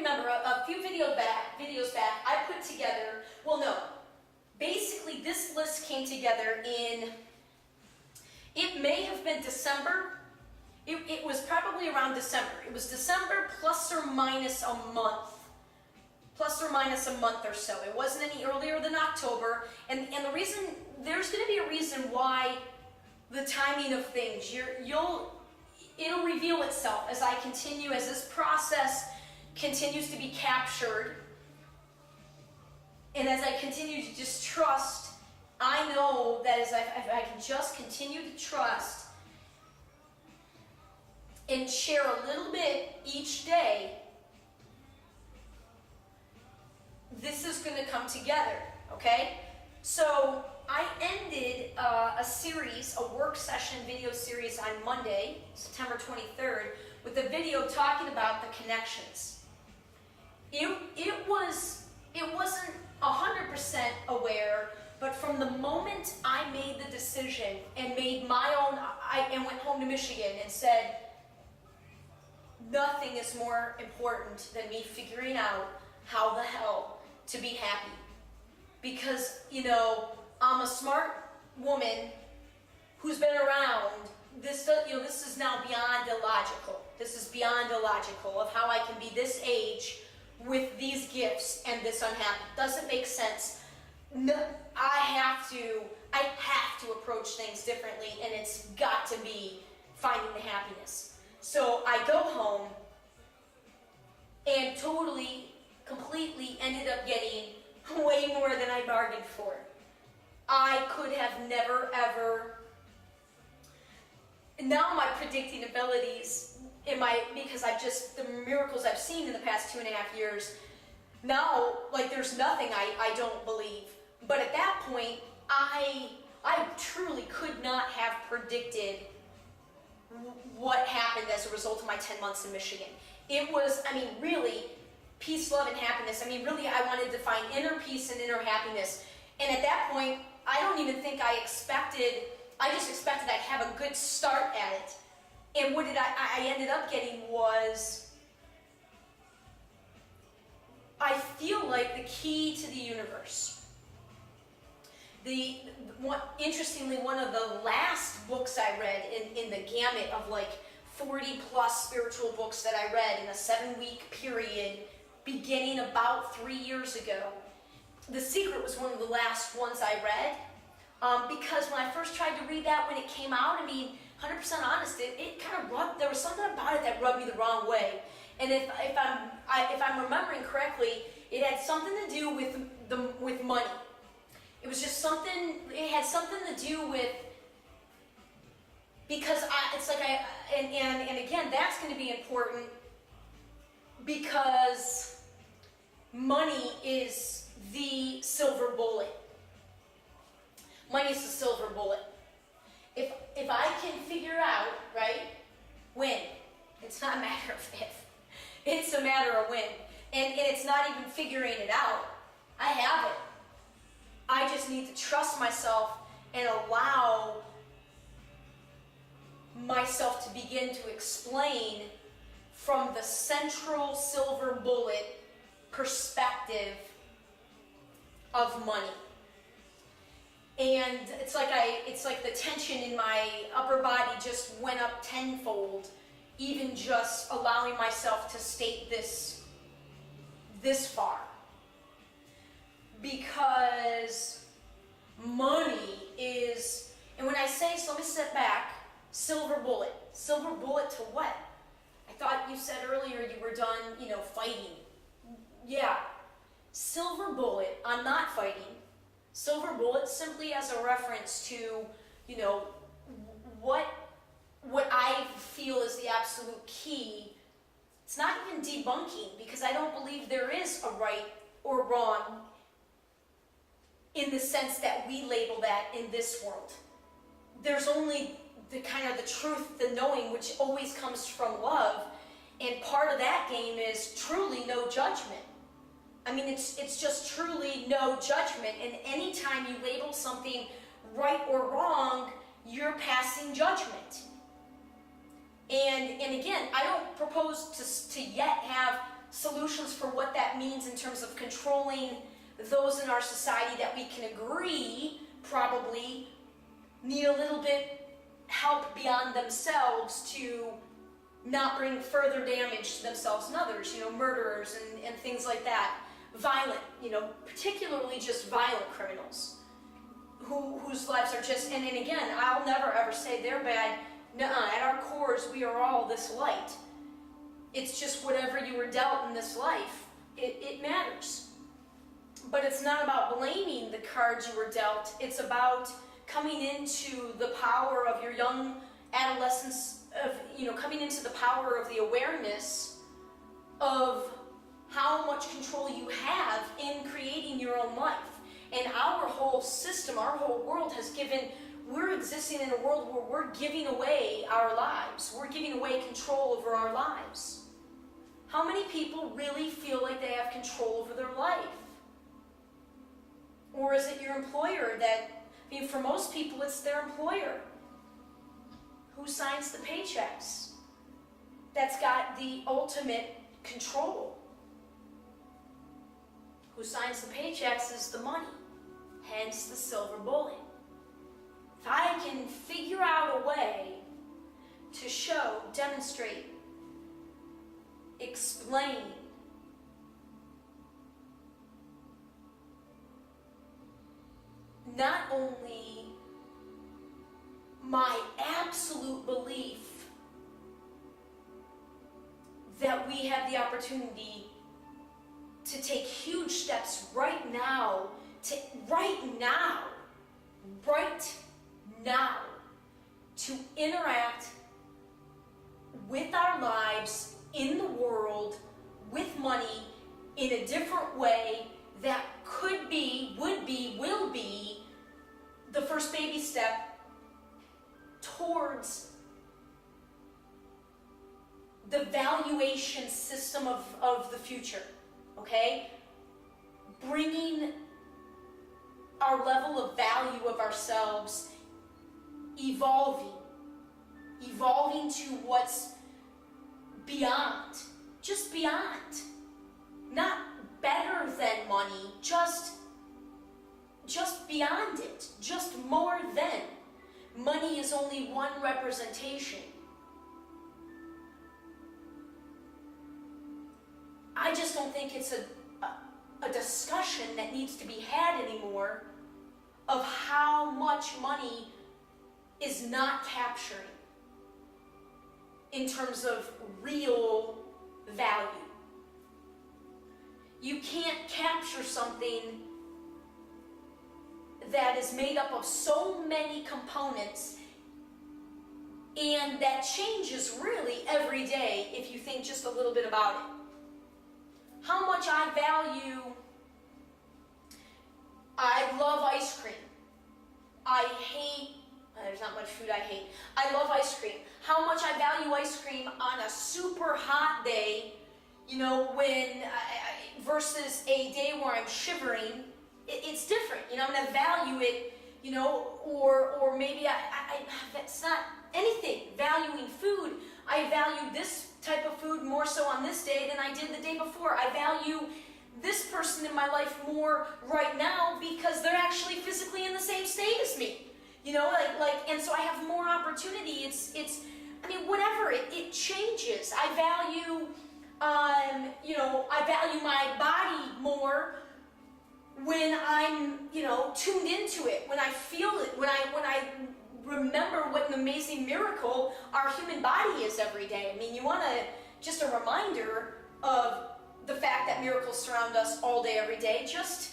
remember, a few videos back, I put together, well, no, basically this list came together in, it may have been December. It was probably around December. It was December plus or minus a month. Plus or minus a month or so. It wasn't any earlier than October. And the reason, there's going to be a reason why the timing of things, it'll reveal itself as I continue, as this process continues to be captured. And as I continue to just trust, I know that if I can just continue to trust and share a little bit each day, this is going to come together, okay? So I ended a series, a work session video series on Monday, September 23rd, with a video talking about the connections. It wasn't 100% aware, but from the moment I made the decision and made my own, and went home to Michigan and said, nothing is more important than me figuring out how the hell to be happy. Because, I'm a smart woman who's been around. This is now beyond illogical. This is beyond illogical of how I can be this age with these gifts and this unhappy. Doesn't make sense. No, I have to approach things differently, and it's got to be finding the happiness. So I go home and completely ended up getting way more than I bargained for. I could have never, ever. Now my predicting abilities, because the miracles I've seen in the past 2.5 years, now, there's nothing I don't believe. But at that point, I truly could not have predicted what happened as a result of my 10 months in Michigan. It was, really, peace, love, and happiness. Really, I wanted to find inner peace and inner happiness. And at that point, I don't even think I just expected I'd have a good start at it. And what I ended up getting was, I feel like the key to the universe. Interestingly, one of the last books I read in the gamut of 40 plus spiritual books that I read in a 7-week period beginning about 3 years ago, The Secret was one of the last ones I read, because when I first tried to read that when it came out, 100% honest, it kind of there was something about it that rubbed me the wrong way. And if I'm remembering correctly, it had something to do with money. It was just it had something to do with, because and again, that's going to be important, because money is the silver bullet. Money is the silver bullet. If I can figure out, when, it's not a matter of if, it's a matter of when. And it's not even figuring it out. I have it. I just need to trust myself and allow myself to begin to explain from the central silver bullet perspective of money. And it's like the tension in my upper body just went up tenfold, even just allowing myself to state this far. Because money is, and when I say, so let me step back, silver bullet. Silver bullet to what? I thought you said earlier you were done, fighting. Yeah. Silver bullet, I'm not fighting. Silver bullet simply as a reference to, what I feel is the absolute key. It's not even debunking, because I don't believe there is a right or wrong in the sense that we label that in this world. There's only the truth, the knowing, which always comes from love. And part of that game is truly no judgment. It's just truly no judgment. And anytime you label something right or wrong, you're passing judgment. And again, I don't propose to yet have solutions for what that means in terms of controlling those in our society that we can agree probably need a little bit help beyond themselves to not bring further damage to themselves and others, murderers and things like that. Violent, particularly just violent criminals whose lives are just, and again, I'll never ever say they're bad. Nuh-uh. At our cores, we are all this light. It's just whatever you were dealt in this life, it matters. But it's not about blaming the cards you were dealt. It's about coming into the power of your young adolescence, coming into the power of the awareness of how much control you have in creating your own life. And our whole system, our whole world we're existing in a world where we're giving away our lives. We're giving away control over our lives. How many people really feel like they have control over their life? Or is it your employer for most people, it's their employer who signs the paychecks that's got the ultimate control. Who signs the paychecks is the money, hence the silver bullet. If I can figure out a way to show, demonstrate, explain not only my absolute belief that we have the opportunity to take huge steps right now, to interact with our lives in the world, with money, in a different way that could be, would be, will be the first baby step towards the valuation system of the future, okay? Bringing our level of value of ourselves, evolving to what's beyond, just beyond. Not better than money, just beyond it, just more than. Money is only one representation. I just don't think it's a discussion that needs to be had anymore of how much money is not capturing in terms of real value. You can't capture something that is made up of so many components and that changes really every day if you think just a little bit about it. How much I love ice cream. There's not much food I hate. I love ice cream. How much I value ice cream on a super hot day, versus a day where I'm shivering, it's different. I'm going to value it, or maybe that's not anything. Valuing food, I value this type of food more so on this day than I did the day before. I value this person in my life more right now because they're actually physically in the same state as me. And so I have more opportunity. Whatever, it changes. I value my body more when I'm, tuned into it, when I feel it, when I remember what an amazing miracle our human body is every day. You want just a reminder of the fact that miracles surround us all day, every day. Just